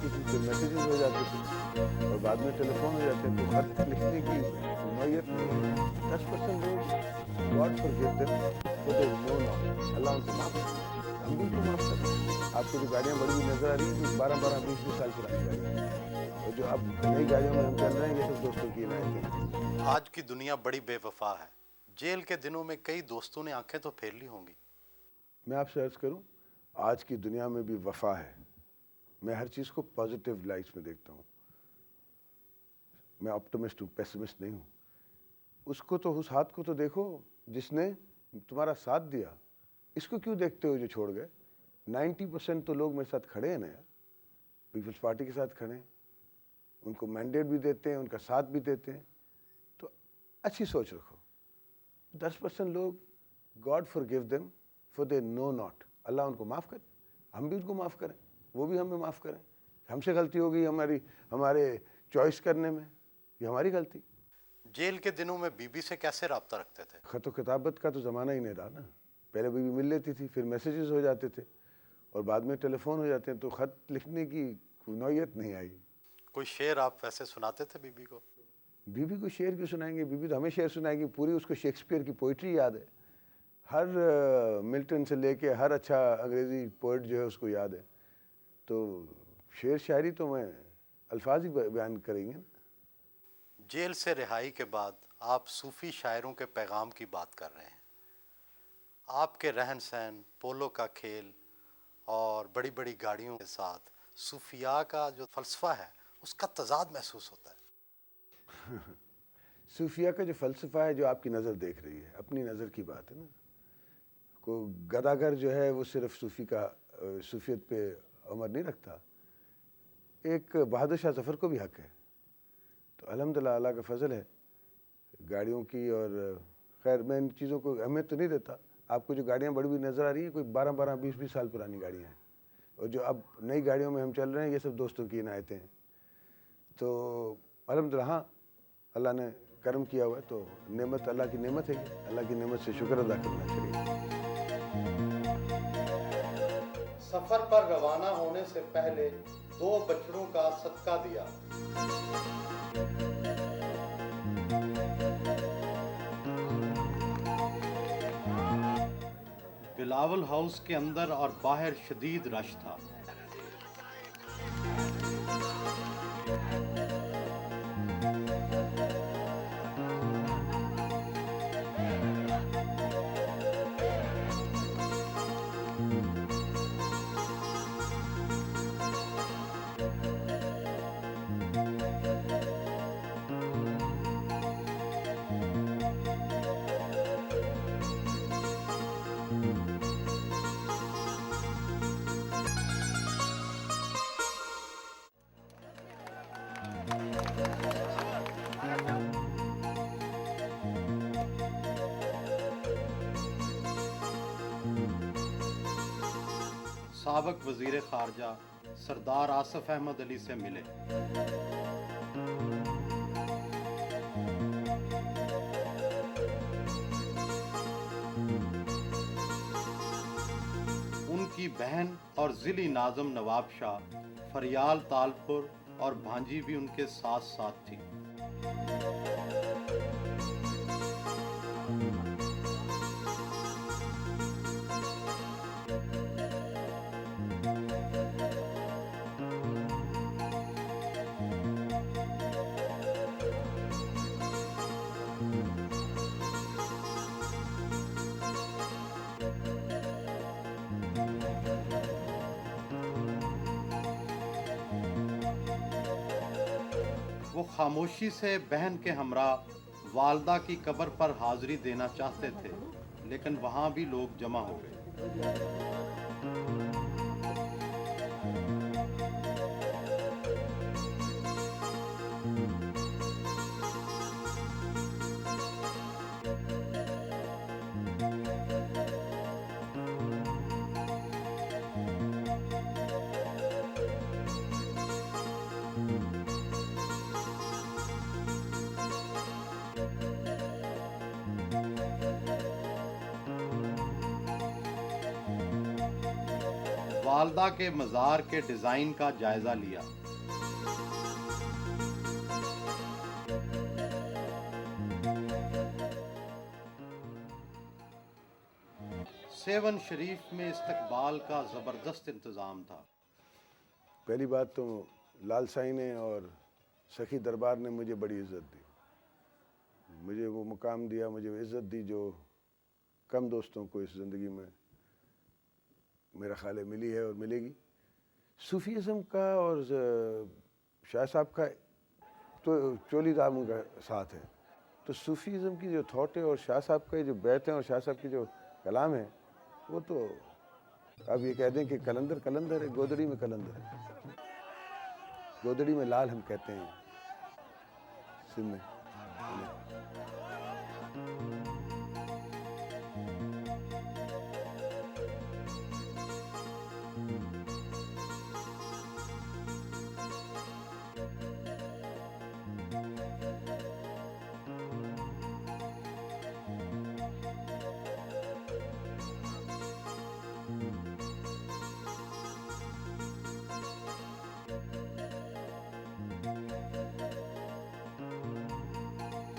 होती थी, फिर मैसेजेस हो जाते थे और बाद में टेलीफोन हो जाते हैं, तो खत लिखने की नौयत नहीं है। 10% लोग God forgive them for they know not, अल्लाह उनको माफ़ करे, हम भी उनको माफ़ करें। आपको जो गाड़ियाँ बड़ी हुई नज़र आ रही हैं, 12-12, 20-20 साल पुरानी गाड़ियाँ हैं, और जो अब नई गाड़ियों में हम चल रहे हैं, ये सब दोस्तों की इनायतें हैं। आज की दुनिया बड़ी बेवफा है। जेल के दिनों में कई दोस्तों ने आंखें तो फेर ली होंगी। मैं आपसे अर्ज़ करूं, आज की दुनिया में भी वफा है। मैं हर चीज़ को पॉजिटिव लाइट्स में देखता हूं। मैं ऑप्टिमिस्ट हूं, पेसिमिस्ट नहीं हूं। उसको तो, उस हाथ को तो देखो जिसने तुम्हारा साथ दिया। इसको क्यों देखते हो जो छोड़ गए? 90% तो लोग मेरे साथ खड़े हैं ना यार, पीपल्स पार्टी के साथ खड़े हैं, उनको मैंडेट भी देते हैं, उनका साथ भी देते हैं। तो अच्छी सोच रखो। 10% लोग, God forgive them for they know not, अल्लाह उनको माफ़ करे, हम भी उनको माफ़ करें, वो भी हमें माफ़ करें। हमसे गलती हो गई, हमारे चॉइस करने में, ये हमारी गलती। जेल के दिनों में बीबी से कैसे रब्ता रखते थे? ख़त किताबत का तो ज़माना ही नहीं रहा ना। पहले बीवी मिल लेती थी, फिर मैसेजेस हो जाते थे और बाद में टेलीफोन हो जाते हैं, तो ख़त लिखने की नौयत नहीं आई। कोई शेर आप वैसे सुनाते थे बीबी को? बीवी को शेर क्यों सुनाएंगे? बीवी तो हमें शेर सुनाएगी, पूरी उसको शेक्सपियर की पोइट्री याद है। हर मिल्टन से लेके हर अच्छा अंग्रेज़ी पोइट जो है उसको याद है। तो शेर शायरी तो मैं अल्फाज ही बयान करेंगे ना। जेल से रिहाई के बाद आप सूफी शायरों के पैगाम की बात कर रहे हैं। आपके रहन सहन, पोलो का खेल और बड़ी बड़ी गाड़ियों के साथ सूफिया का जो फ़लसफ़ा है उसका तज़ाद महसूस होता है। सूफिया का जो फ़लसफ़ा है, जो आपकी नज़र देख रही है, अपनी नज़र की बात है ना। को गदागर जो है वो सिर्फ सूफियत पे अमर नहीं रखता। एक बहादुर शाह ज़फ़र को भी हक़ है। तो अल्हम्दुलिल्लाह अल्लाह का फ़ज़ल है गाड़ियों की, और खैर मैं इन चीज़ों को अहमियत तो नहीं देता। आपको जो गाड़ियाँ बड़ी हुई नज़र आ रही हैं, कोई 12-12, 20-20 साल पुरानी गाड़ियाँ हैं, और जो अब नई गाड़ियों में हम चल रहे हैं, ये सब दोस्तों की इनायतें हैं। तो अल्हम्दुलिल्लाह, हाँ, अल्लाह ने करम किया हुआ है, तो नेमत अल्लाह की नेमत है ये, अल्लाह की नेमत से शुक्र अदा करना चाहिए। सफर पर रवाना होने से पहले 2 बछड़ों का सदका दिया। बिलावल हाउस के अंदर और बाहर शदीद रश था। साबिक वज़ीर ख़ारजा सरदार आसिफ अहमद अली से मिले। उनकी बहन और ज़िली नाज़म नवाब शाह, फरियाल तालपुर और भांजी भी उनके साथ साथ थी। वो खामोशी से बहन के हमरा वालदा की कब्र पर हाजिरी देना चाहते थे, लेकिन वहाँ भी लोग जमा हो गए। والدہ کے مزار کے ڈیزائن کا جائزہ لیا۔ سیون شریف میں استقبال کا زبردست انتظام تھا۔ پہلی بات تو لال سائی نے اور سخی دربار نے مجھے بڑی عزت دی، مجھے وہ مقام دیا، مجھے وہ عزت دی جو کم دوستوں کو اس زندگی میں میرا خیال ہے ملی ہے اور ملے گی۔ صوفیزم کا اور شاہ صاحب کا تو چولی دامن کا ساتھ ہے، تو صوفیزم کی جو تھاٹ ہے اور شاہ صاحب کے جو بیت ہیں اور شاہ صاحب کی جو کلام ہے، وہ تو اب یہ کہہ دیں کہ کلندر کلندر ہے، گودڑی میں کلندر ہے، گودڑی میں لال ہم کہتے ہیں سندھ میں۔